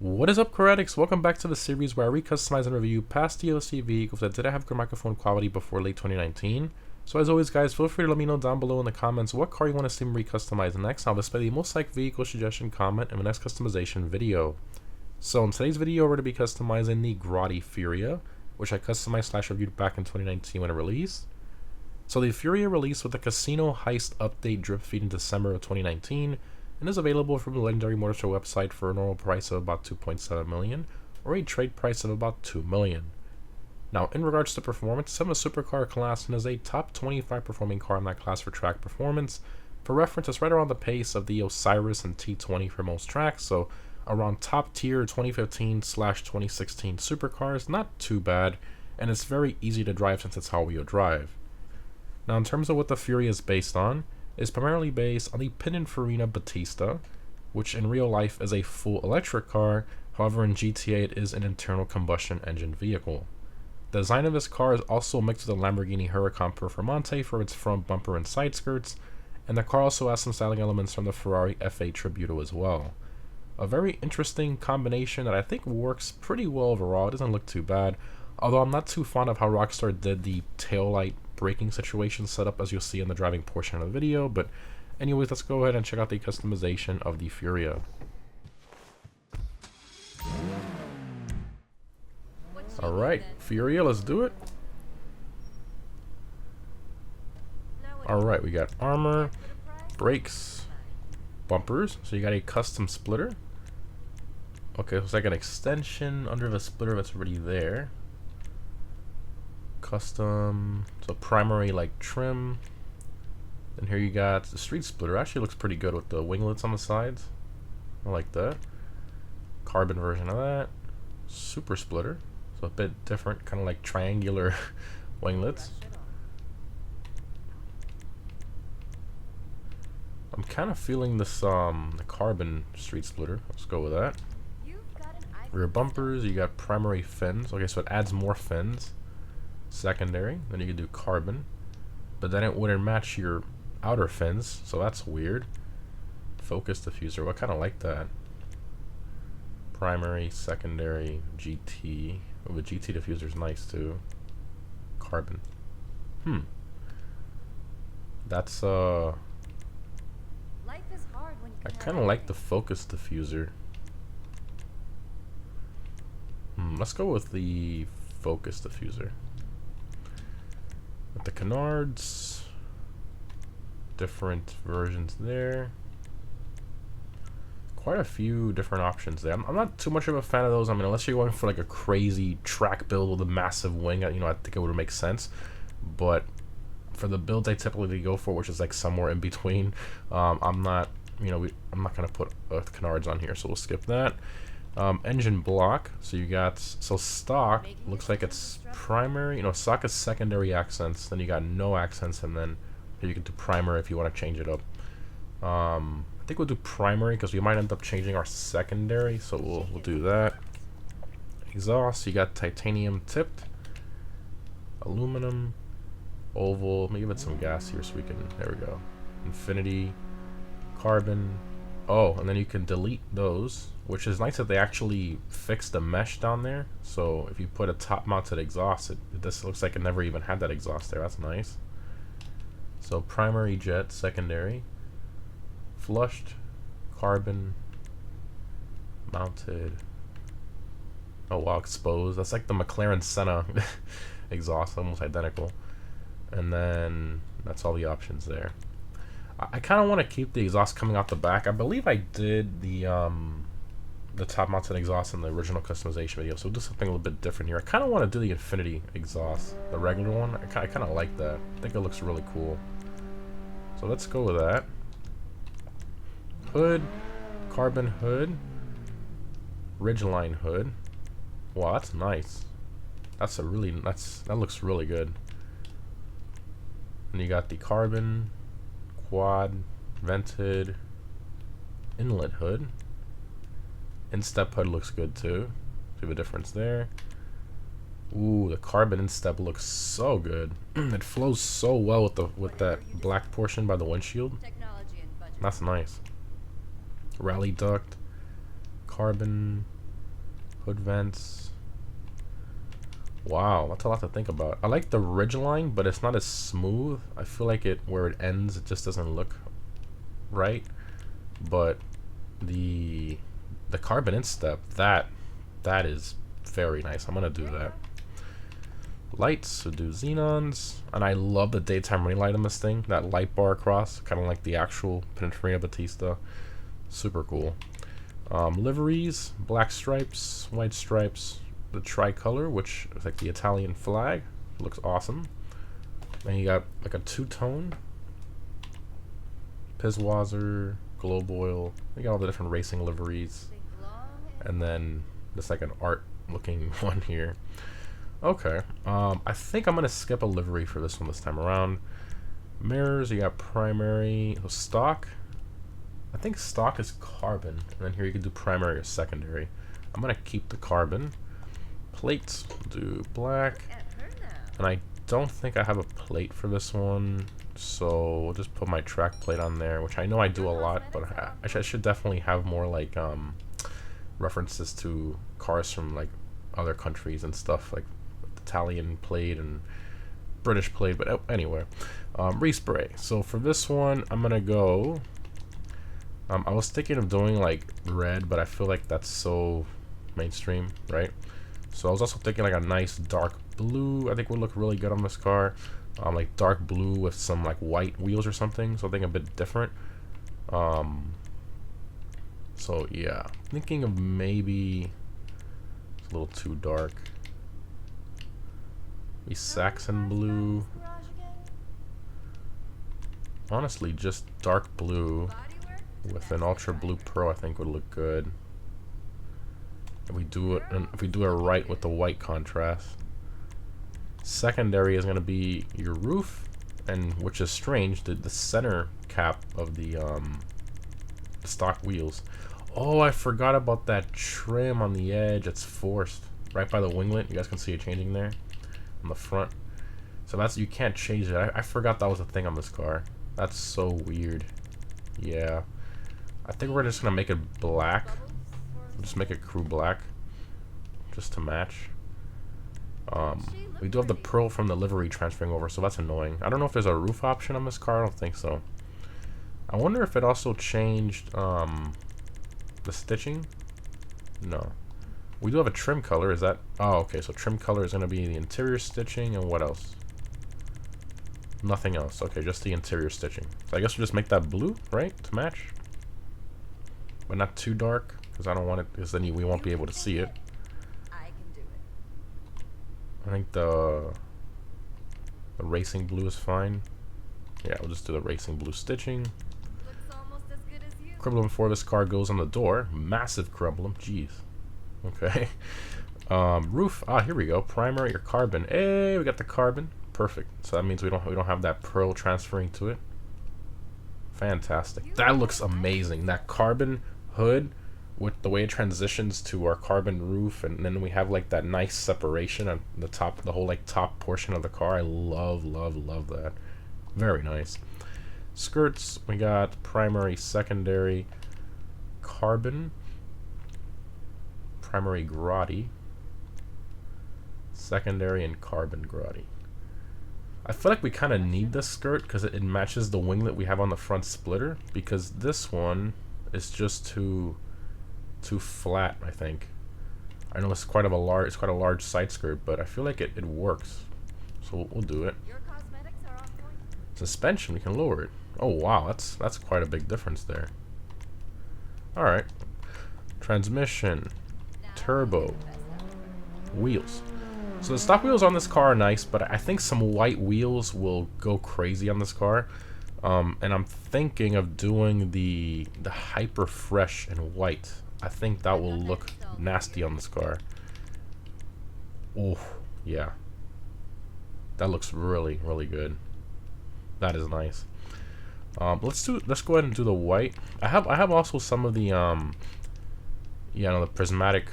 What is up, Coretics? Welcome back to the series where I recustomize and review past DLC vehicles that didn't have good microphone quality before late 2019. So as always guys, feel free to let me know down below in the comments what car you want to see me recustomize next. I'll display the most liked vehicle suggestion comment in the next customization video. So in today's video, we're going to be customizing the Grotti Furia, which I customized / reviewed back in 2019 when it released. So the Furia released with the Casino Heist update drip feed in December of 2019, and is available from the Legendary Motor Show website for a normal price of about 2.7 million or a trade price of about 2 million. Now, in regards to performance, it's in the supercar class and is a top 25 performing car in that class for track performance. For reference, it's right around the pace of the Osiris and T20 for most tracks, so around top tier 2015/2016 supercars, not too bad, and it's very easy to drive since it's all-wheel drive. Now, in terms of what the Furia is based on, is primarily based on the Pininfarina Battista, which in real life is a full electric car. However, in GTA it is an internal combustion engine vehicle. The design of this car is also mixed with a Lamborghini Huracan Performante for its front bumper and side skirts, and the car also has some styling elements from the Ferrari F8 Tributo as well. A very interesting combination that I think works pretty well overall. It doesn't look too bad, although I'm not too fond of how Rockstar did the taillight braking situation setup, as you'll see in the driving portion of the video. But anyways, let's go ahead and check out the customization of the Furia. Alright, Furia, let's do it. Alright, we got armor, brakes, bumpers. So you got a custom splitter. Okay, so it's like an extension under the splitter that's already there. Custom, so primary like trim. And here you got the street splitter. Actually looks pretty good with the winglets on the sides. I like that. Carbon version of that. Super splitter, so a bit different, kind of like triangular winglets. I'm kind of feeling this the carbon street splitter. Let's go with that. Rear bumpers, you got primary fins. Okay, so it adds more fins. Secondary, then you can do carbon, but then it wouldn't match your outer fins, so that's weird. Focus diffuser, I kind of like that. Primary, secondary, GT. Oh, the GT diffuser is nice too. Carbon. That's I kind of like the focus diffuser. Let's go with the focus diffuser. With the canards, different versions there. Quite a few different options there. I'm not too much of a fan of those. I mean, unless you're going for like a crazy track build with a massive wing, I think it would make sense. But for the builds I typically go for, which is like somewhere in between, I'm not gonna put canards on here, so we'll skip that. Engine block, so you got, so stock looks like it's primary, stock is secondary accents, then you got no accents, and then you can do primary if you want to change it up. I think we'll do primary because we might end up changing our secondary, so we'll do that. Exhaust, you got titanium tipped, aluminum, oval. Let me give it some gas here so we can, there we go. Infinity, carbon. Oh, and then you can delete those, which is nice that they actually fixed the mesh down there. So if you put a top mounted exhaust, this looks like it never even had that exhaust there. That's nice. So primary jet, secondary, flushed, carbon, mounted. Oh wow, exposed. That's like the McLaren Senna exhaust, almost identical. And then that's all the options there. I kind of want to keep the exhaust coming out the back. I believe I did the top mounted exhaust in the original customization video, so we'll do something a little bit different here. I kind of want to do the Infinity exhaust, the regular one. I kind of like that. I think it looks really cool. So let's go with that. Hood, carbon hood, ridgeline hood. Wow, that's nice. That looks really good. And you got the carbon quad vented inlet hood. Instep hood looks good too. See the difference there. Ooh, the carbon instep looks so good. It flows so well with that black portion by the windshield. That's nice. Rally duct, carbon, Hood vents. Wow, that's a lot to think about. I like the ridge line, but it's not as smooth. I feel like where it ends, it just doesn't look right. But the carbon instep, that is very nice. I'm gonna do that. Lights, so do xenons, and I love the daytime running light on this thing. That light bar across, kind of like the actual Pininfarina Battista. Super cool. Liveries, black stripes, white stripes, the tricolor, which is like the Italian flag. Looks awesome. Then you got like a two-tone. Pisswazzer, globe oil. You got all the different racing liveries. And then there's like an art looking one here. Okay, I think I'm gonna skip a livery for this one this time around. Mirrors, you got primary, stock. I think stock is carbon, and then here you can do primary or secondary. I'm gonna keep the carbon. Plates, do black, and I don't think I have a plate for this one, so we'll just put my track plate on there, which I know I do a lot, but I should definitely have more like references to cars from like other countries and stuff, like Italian plate and British plate. But anyway, respray. So for this one, I'm gonna go. I was thinking of doing like red, but I feel like that's so mainstream, right? So I was also thinking like a nice dark blue. I think would look really good on this car. Like dark blue with some like white wheels or something. Something a bit different. So yeah, thinking of maybe it's a little too dark. Maybe Saxon blue. Honestly, just dark blue with an ultra blue pro I think would look good. If we do it right with the white contrast. Secondary is gonna be your roof, and which is strange, the center cap of the stock wheels. Oh, I forgot about that trim on the edge. It's forced right by the winglet. You guys can see it changing there on the front. So that's, you can't change it. I forgot that was a thing on this car. That's so weird. Yeah, I think we're just gonna make it black. We'll just make it crew black, just to match. We do have the pearl from the livery transferring over, so that's annoying. I don't know if there's a roof option on this car. I don't think so. I wonder if it also changed the stitching. No, we do have a trim color. Is that? Oh, okay. So trim color is gonna be the interior stitching, and what else? Nothing else. Okay, just the interior stitching. So I guess we'll just make that blue, right, to match, but not too dark, because I don't want it, because then we won't be able to see it. I think the racing blue is fine. Yeah, we'll just do the racing blue stitching. Crumblum for this car goes on the door. Massive crumblum. Jeez. Okay. Roof. Ah, here we go. Primary or carbon. Hey, we got the carbon. Perfect. So that means we don't have that pearl transferring to it. Fantastic. That looks amazing. That carbon hood with the way it transitions to our carbon roof, and then we have like that nice separation on the top, the whole like top portion of the car. I love that. Very nice. Skirts, we got primary, secondary, carbon, primary Grotti, secondary, and carbon Grotti. I feel like we kind of need this skirt because it matches the winglet we have on the front splitter, because this one is just too flat, I think. I know it's quite a large side skirt, but I feel like it works. So we'll do it. Suspension, we can lower it. Oh wow, that's quite a big difference there. Alright. Transmission, turbo, wheels. So the stock wheels on this car are nice, but I think some white wheels will go crazy on this car. And I'm thinking of doing the hyper fresh in white. I think that will look nasty on this car. Oh yeah, that looks really good. That is nice. Let's go ahead and do the white. I have also some of the the prismatic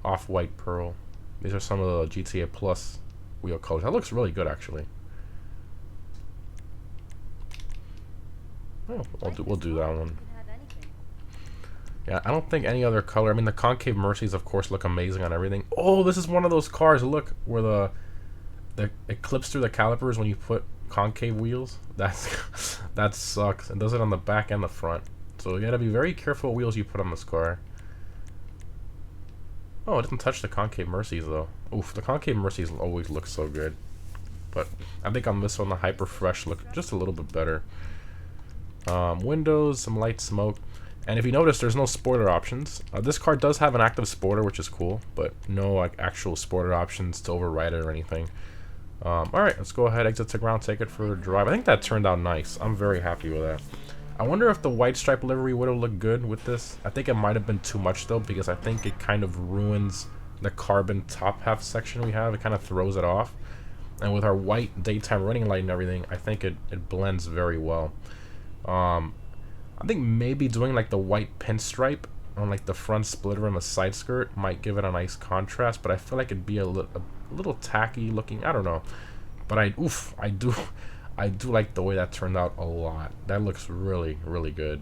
off-white pearl. These are some of the GTA Plus wheel colors. That looks really good, actually. Oh, we'll do that one. Yeah, I don't think any other color. I mean, the concave Mercies, of course, look amazing on everything. Oh, this is one of those cars. Look, where it clips through the calipers when you put concave wheels. That sucks. It does it on the back and the front. So you gotta be very careful what wheels you put on this car. Oh, it doesn't touch the concave Mercies though. Oof, the concave Mercies always look so good. But I think on this one, the Hyper Fresh look just a little bit better. Windows, some light smoke. And if you notice, there's no spoiler options. This car does have an active spoiler, which is cool, but no like actual spoiler options to override it or anything. Alright, let's go ahead, exit to ground, take it for a drive. I think that turned out nice. I'm very happy with that. I wonder if the white stripe livery would have looked good with this. I think it might have been too much though, because I think it kind of ruins the carbon top half section we have. It kind of throws it off. And with our white daytime running light and everything, I think it blends very well. I think maybe doing like the white pinstripe on like the front splitter and the side skirt might give it a nice contrast, but I feel like it'd be a little tacky looking. I don't know, but I do like the way that turned out a lot. That looks really, really good.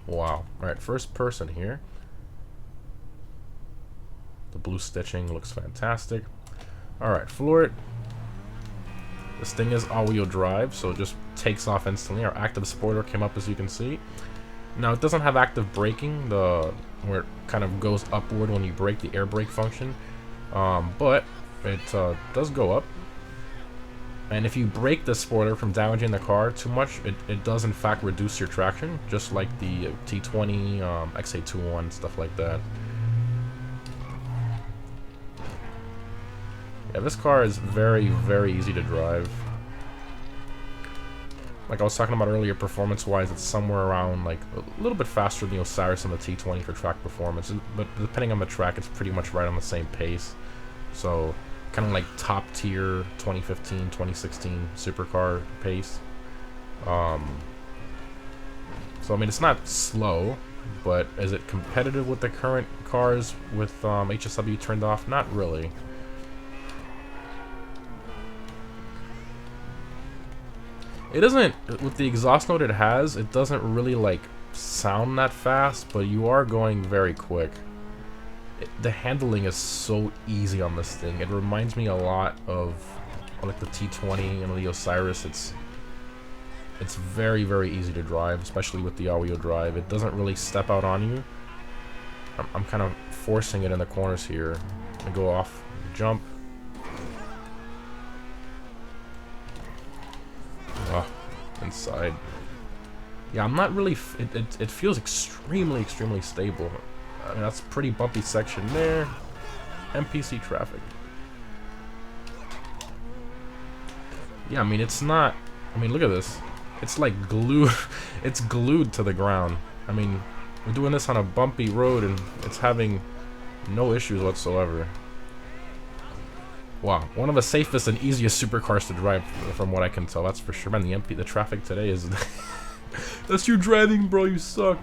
Wow. All right, first person here. The blue stitching looks fantastic. All right, floor it. This thing is all-wheel drive, so it just takes off instantly. Our active spoiler came up, as you can see. Now, it doesn't have active braking, where it kind of goes upward when you brake, the air brake function. But it does go up. And if you brake the spoiler from damaging the car too much, it does in fact reduce your traction, just like the T20, XA21, stuff like that. Yeah, this car is very, very easy to drive. Like I was talking about earlier, performance-wise, it's somewhere around like a little bit faster than the Osiris and the T20 for track performance. But depending on the track, it's pretty much right on the same pace. So kind of like top tier 2015, 2016 supercar pace. So I mean, it's not slow, but is it competitive with the current cars with HSW turned off? Not really. It doesn't, with the exhaust note it has, it doesn't really like sound that fast, but you are going very quick. The handling is so easy on this thing. It reminds me a lot of like the T20 and the Osiris. It's very, very easy to drive, especially with the all-wheel drive. It doesn't really step out on you. I'm kind of forcing it in the corners here. I go off, jump. Oh, inside. Yeah, I'm not really. It feels extremely, extremely stable. I mean, that's a pretty bumpy section there. NPC traffic. Yeah, I mean, it's not. I mean, look at this. It's like glue. It's glued to the ground. I mean, we're doing this on a bumpy road, and it's having no issues whatsoever. Wow, one of the safest and easiest supercars to drive, from what I can tell. That's for sure. Man, the traffic today is. That's you driving, bro. You suck.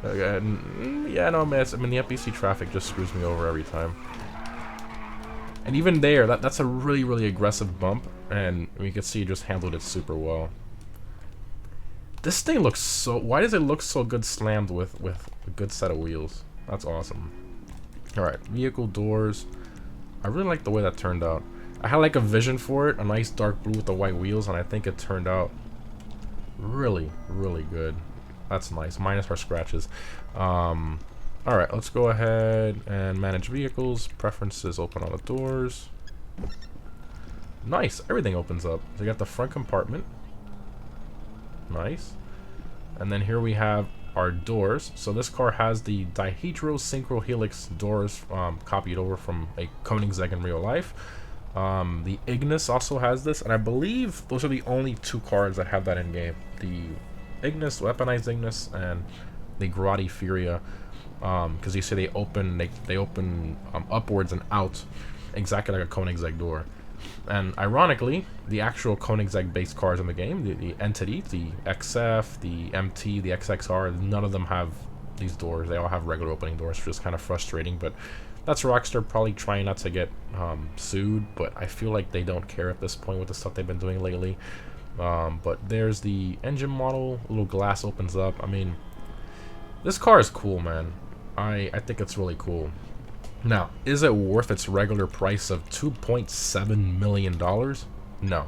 Yeah, no, man. I mean, the NPC traffic just screws me over every time. And even there, that's a really, really aggressive bump, and you can see it just handled it super well. This thing looks so. Why does it look so good slammed with a good set of wheels? That's awesome. All right, vehicle doors. I really like the way that turned out. I had like a vision for it, a nice dark blue with the white wheels, and I think it turned out really, really good. That's nice, minus our scratches. Alright, let's go ahead and manage vehicles. Preferences, open all the doors. Nice, everything opens up. So you got the front compartment. Nice. And then here we have our doors. So this car has the dihedro synchro helix doors copied over from a Koenigsegg in real life. The Ignis also has this, and I believe those are the only two cars that have that in game. The Ignis, weaponized Ignis, and the Grotti Furia, because you see they open upwards and out exactly like a Koenigsegg door. And ironically, the actual Koenigsegg based cars in the game, the Entity, the XF, the MT, the XXR, none of them have these doors. They all have regular opening doors, which is kind of frustrating, but that's Rockstar probably trying not to get sued, but I feel like they don't care at this point with the stuff they've been doing lately. But there's the engine model, a little glass opens up. I mean, This car is cool, man. I think it's really cool. Now, is it worth its regular price of $2.7 million? No.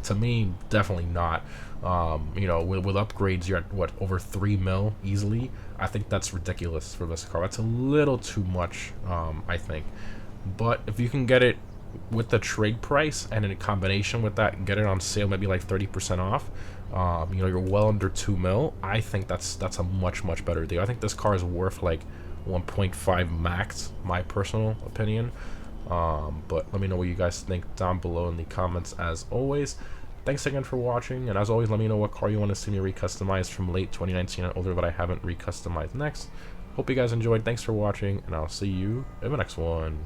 To me, definitely not. You know, with upgrades, you're at, what, over 3 mil easily? I think that's ridiculous for this car. That's a little too much, I think. But if you can get it with the trade price and in combination with that, get it on sale, maybe like 30% off, you know, you're well under 2 mil. I think that's a much better deal. I think this car is worth like 1.5 max, my personal opinion. But let me know what you guys think down below in the comments as always. Thanks again for watching, and as always, let me know what car you want to see me recustomize from late 2019 and older that I haven't recustomized next. Hope you guys enjoyed. Thanks for watching, and I'll see you in the next one.